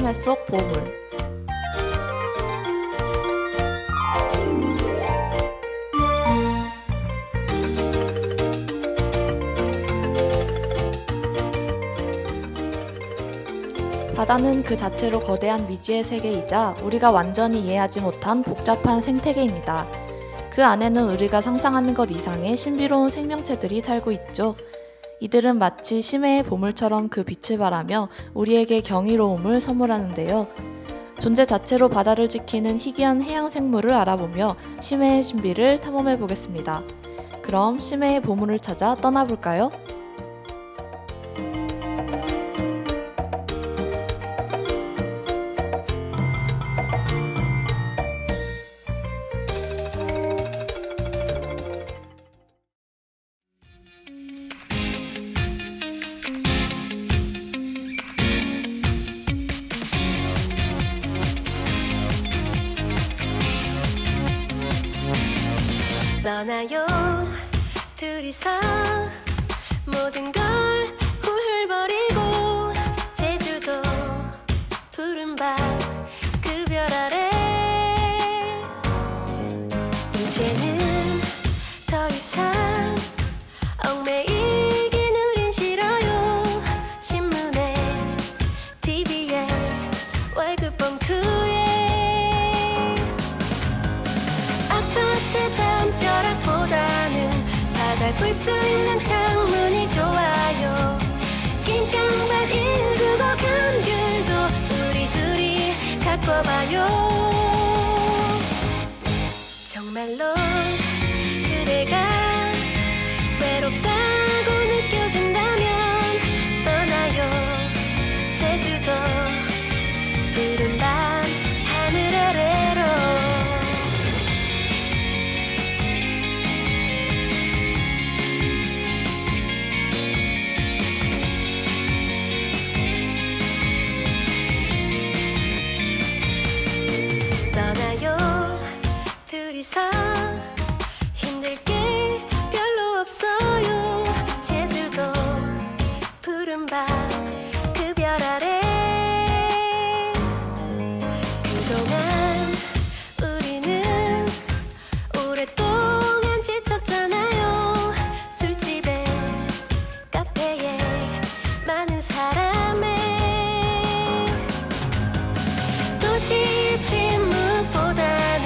심해 속 보물. 바다는 그 자체로 거대한 미지의 세계이자 우리가 완전히 이해하지 못한 복잡한 생태계입니다. 그 안에는 우리가 상상하는 것 이상의 신비로운 생명체들이 살고 있죠. 이들은 마치 심해의 보물처럼 그 빛을 발하며 우리에게 경이로움을 선물하는데요. 존재 자체로 바다를 지키는 희귀한 해양 생물을 알아보며 심해의 신비를 탐험해 보겠습니다. 그럼 심해의 보물을 찾아 떠나볼까요? 떠나요 둘이서 모든 걸 훌훌 버리고 제주도 푸른 밤 그 별 아래 이제는 더 이상 얽매이긴 우린 싫어요. 신문에 TV에 월급 봉투에 아파트 담벼락보다는 바다를 볼 수 있는 창문이 좋아요. 낑깡밭 195 감귤도 우리 둘이 갖고 봐요. 정말로 그대가 외롭다고 느껴진다면 떠나요 제주도 푸른 밤 하늘 아래로. 떠나요 둘이서 힘들 게 별로 없어요. 제주도 푸른 밤 그 별 아래 그동안 우리는 오랫동안 지쳤잖아요. 술집에 카페에 많은 사람에 도시의 침묵보다는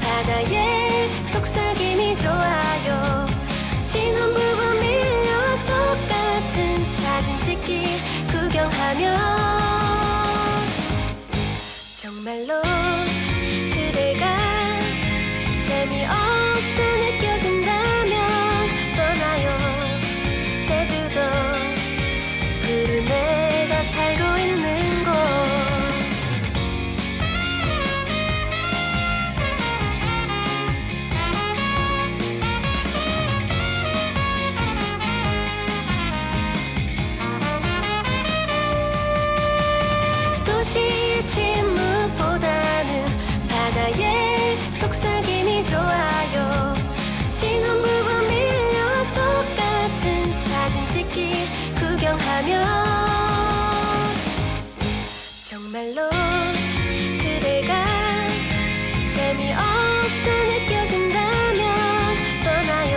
바다의 속삭임이 좋아요. 신혼부부 밀려 똑같은 사진 찍기 구경하며 정말로 그대가 재미없다 느껴진다면 떠나요 제주도 푸른 애가 살고 있는 곳. 도시의 침묵보다는 바다의 속삭임이 좋아요. 신혼부부 밀려 똑같은 사진 찍기 구경하며 정말로 그대가 재미없다 느껴진다면 떠나요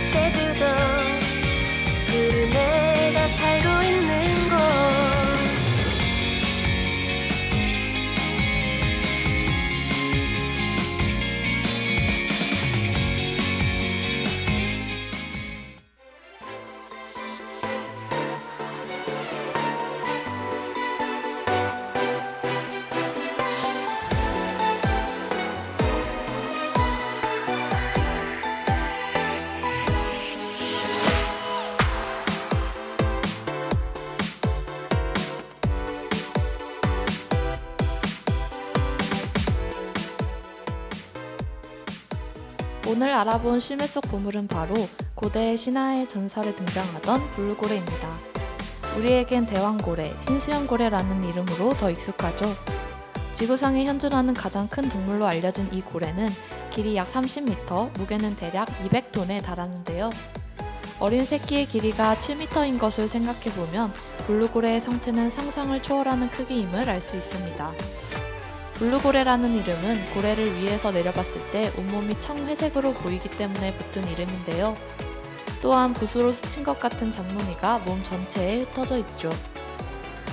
제주도 푸른 애가 살고 있는 곳. 오늘 알아본 심해 속 보물은 바로 고대 신화의 전설에 등장하던 블루고래입니다. 우리에겐 대왕고래, 흰수염고래라는 이름으로 더 익숙하죠. 지구상에 현존하는 가장 큰 동물로 알려진 이 고래는 길이 약 30m, 무게는 대략 200톤에 달하는데요. 어린 새끼의 길이가 7m인 것을 생각해보면 블루고래의 성체는 상상을 초월하는 크기임을 알 수 있습니다. 블루고래라는 이름은 고래를 위에서 내려봤을 때 온몸이 청회색으로 보이기 때문에 붙은 이름인데요. 또한 붓으로 스친 것 같은 잔무늬가 몸 전체에 흩어져 있죠.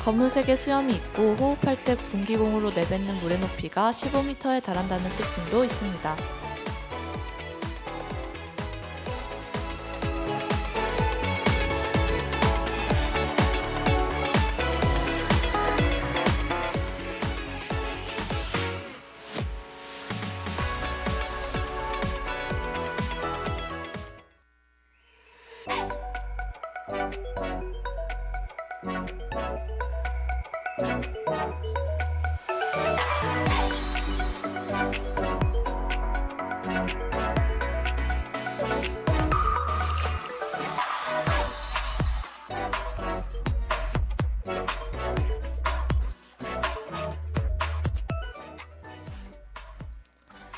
검은색의 수염이 있고 호흡할 때 공기공으로 내뱉는 물의 높이가 15m에 달한다는 특징도 있습니다.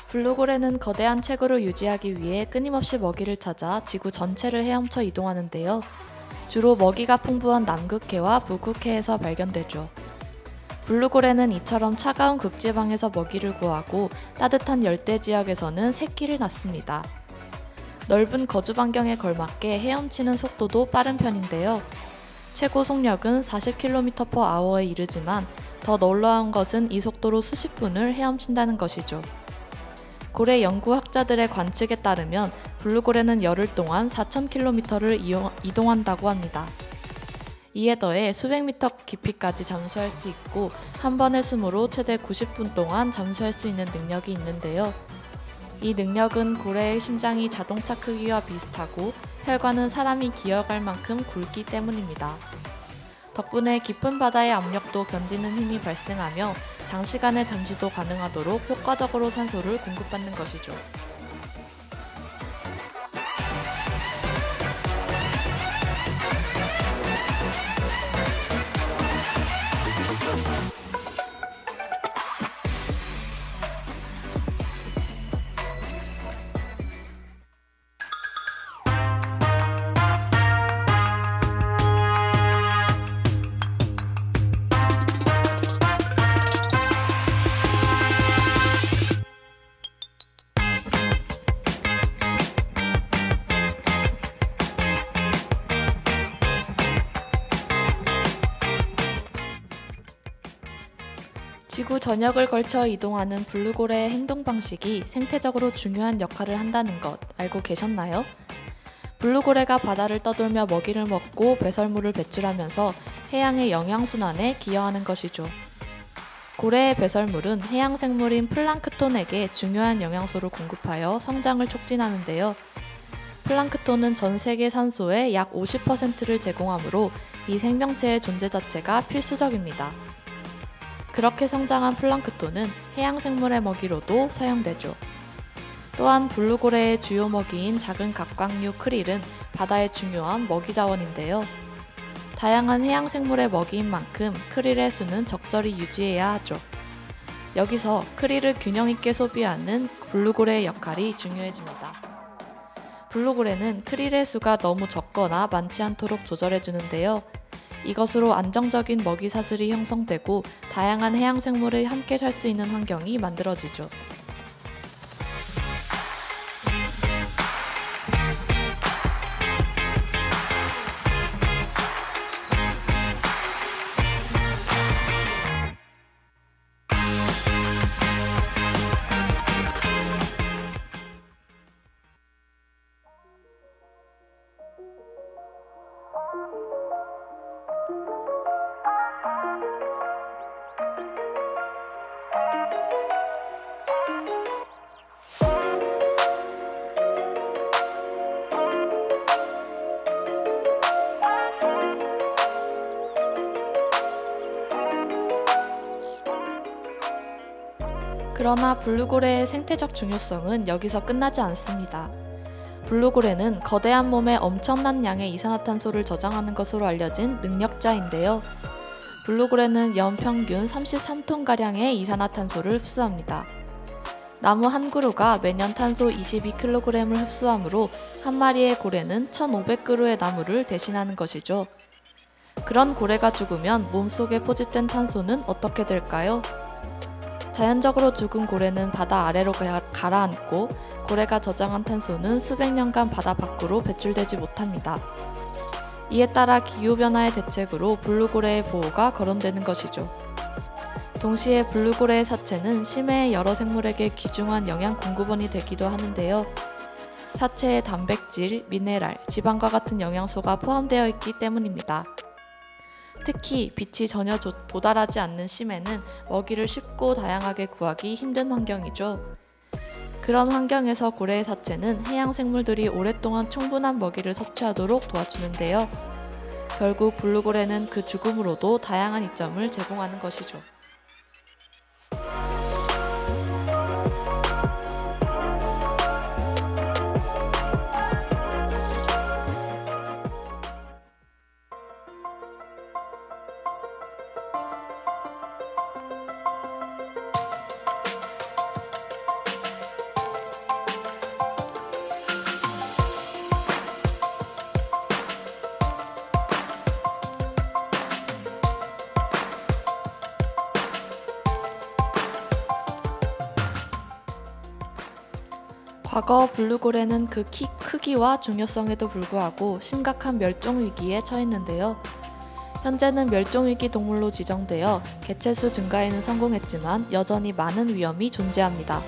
블루고래는 거대한 체구를 유지하기 위해 끊임없이 먹이를 찾아 지구 전체를 헤엄쳐 이동하는데요. 주로 먹이가 풍부한 남극해와 북극해에서 발견되죠. 블루고래는 이처럼 차가운 극지방에서 먹이를 구하고 따뜻한 열대 지역에서는 새끼를 낳습니다. 넓은 거주 반경에 걸맞게 헤엄치는 속도도 빠른 편인데요. 최고 속력은 40km/h에 이르지만 더 놀라운 것은 이 속도로 수십 분을 헤엄친다는 것이죠. 고래 연구학자들의 관측에 따르면 블루고래는 열흘 동안 4,000km를 이동한다고 합니다. 이에 더해 수백 미터 깊이까지 잠수할 수 있고 한 번의 숨으로 최대 90분 동안 잠수할 수 있는 능력이 있는데요. 이 능력은 고래의 심장이 자동차 크기와 비슷하고 혈관은 사람이 기어갈 만큼 굵기 때문입니다. 덕분에 깊은 바다의 압력도 견디는 힘이 발생하며 장시간의 잠수도 가능하도록 효과적으로 산소를 공급받는 것이죠. 지구 전역을 걸쳐 이동하는 블루고래의 행동 방식이 생태적으로 중요한 역할을 한다는 것 알고 계셨나요? 블루고래가 바다를 떠돌며 먹이를 먹고 배설물을 배출하면서 해양의 영양순환에 기여하는 것이죠. 고래의 배설물은 해양 생물인 플랑크톤에게 중요한 영양소를 공급하여 성장을 촉진하는데요. 플랑크톤은 전 세계 산소의 약 50%를 제공하므로 이 생명체의 존재 자체가 필수적입니다. 그렇게 성장한 플랑크톤은 해양 생물의 먹이로도 사용되죠. 또한 블루고래의 주요 먹이인 작은 갑각류 크릴은 바다의 중요한 먹이 자원인데요. 다양한 해양 생물의 먹이인 만큼 크릴의 수는 적절히 유지해야 하죠. 여기서 크릴을 균형 있게 소비하는 블루고래의 역할이 중요해집니다. 블루고래는 크릴의 수가 너무 적거나 많지 않도록 조절해주는데요. 이것으로 안정적인 먹이 사슬이 형성되고 다양한 해양 생물이 함께 살 수 있는 환경이 만들어지죠. 그러나 블루고래의 생태적 중요성은 여기서 끝나지 않습니다. 블루고래는 거대한 몸에 엄청난 양의 이산화탄소를 저장하는 것으로 알려진 능력자인데요. 블루고래는 연평균 33톤가량의 이산화탄소를 흡수합니다. 나무 한 그루가 매년 탄소 22kg을 흡수하므로 한 마리의 고래는 1500그루의 나무를 대신하는 것이죠. 그런 고래가 죽으면 몸속에 포집된 탄소는 어떻게 될까요? 자연적으로 죽은 고래는 바다 아래로 가라앉고 고래가 저장한 탄소는 수백 년간 바다 밖으로 배출되지 못합니다. 이에 따라 기후변화의 대책으로 블루고래의 보호가 거론되는 것이죠. 동시에 블루고래의 사체는 심해의 여러 생물에게 귀중한 영양 공급원이 되기도 하는데요. 사체에 단백질, 미네랄, 지방과 같은 영양소가 포함되어 있기 때문입니다. 특히 빛이 전혀 도달하지 않는 심해는 먹이를 쉽고 다양하게 구하기 힘든 환경이죠. 그런 환경에서 고래의 사체는 해양 생물들이 오랫동안 충분한 먹이를 섭취하도록 도와주는데요. 결국 블루고래는 그 죽음으로도 다양한 이점을 제공하는 것이죠. 과거 블루고래는 그 크기와 중요성에도 불구하고 심각한 멸종 위기에 처했는데요. 현재는 멸종 위기 동물로 지정되어 개체수 증가에는 성공했지만 여전히 많은 위험이 존재합니다.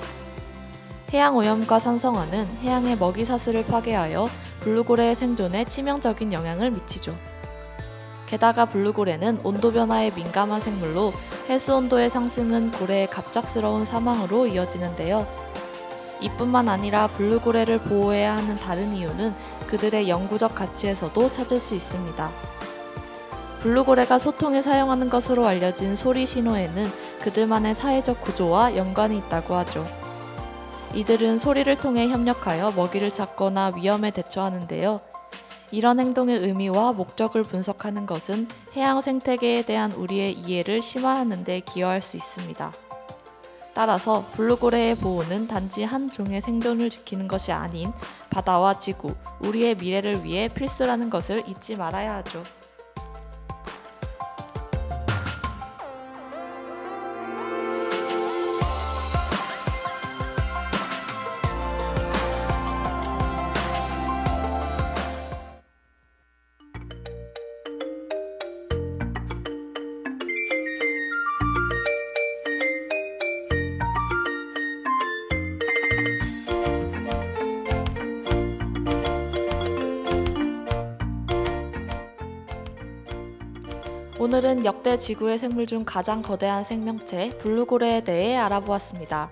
해양 오염과 산성화는 해양의 먹이사슬을 파괴하여 블루고래의 생존에 치명적인 영향을 미치죠. 게다가 블루고래는 온도 변화에 민감한 생물로 해수 온도의 상승은 고래의 갑작스러운 사망으로 이어지는데요. 이뿐만 아니라 블루고래를 보호해야 하는 다른 이유는 그들의 영구적 가치에서도 찾을 수 있습니다. 블루고래가 소통에 사용하는 것으로 알려진 소리 신호에는 그들만의 사회적 구조와 연관이 있다고 하죠. 이들은 소리를 통해 협력하여 먹이를 찾거나 위험에 대처하는데요. 이런 행동의 의미와 목적을 분석하는 것은 해양 생태계에 대한 우리의 이해를 심화하는 데 기여할 수 있습니다. 따라서 블루고래의 보호는 단지 한 종의 생존을 지키는 것이 아닌 바다와 지구, 우리의 미래를 위해 필수라는 것을 잊지 말아야 하죠. 오늘은 역대 지구의 생물 중 가장 거대한 생명체 블루고래에 대해 알아보았습니다.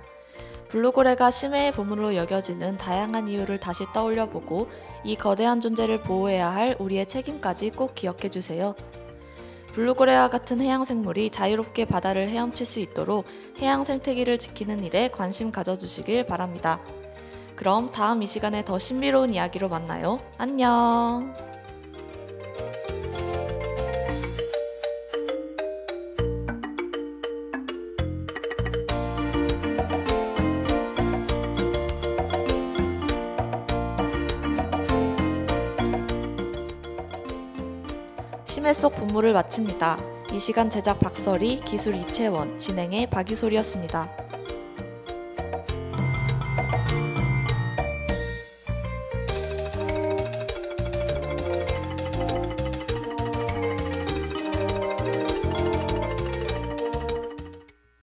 블루고래가 심해의 보물로 여겨지는 다양한 이유를 다시 떠올려보고 이 거대한 존재를 보호해야 할 우리의 책임까지 꼭 기억해주세요. 블루고래와 같은 해양 생물이 자유롭게 바다를 헤엄칠 수 있도록 해양 생태계를 지키는 일에 관심 가져주시길 바랍니다. 그럼 다음 이 시간에 더 신비로운 이야기로 만나요. 안녕! 심해 속 본물을 마칩니다. 이 시간 제작 박설이, 기술 이채원, 진행의 박이솔이었습니다.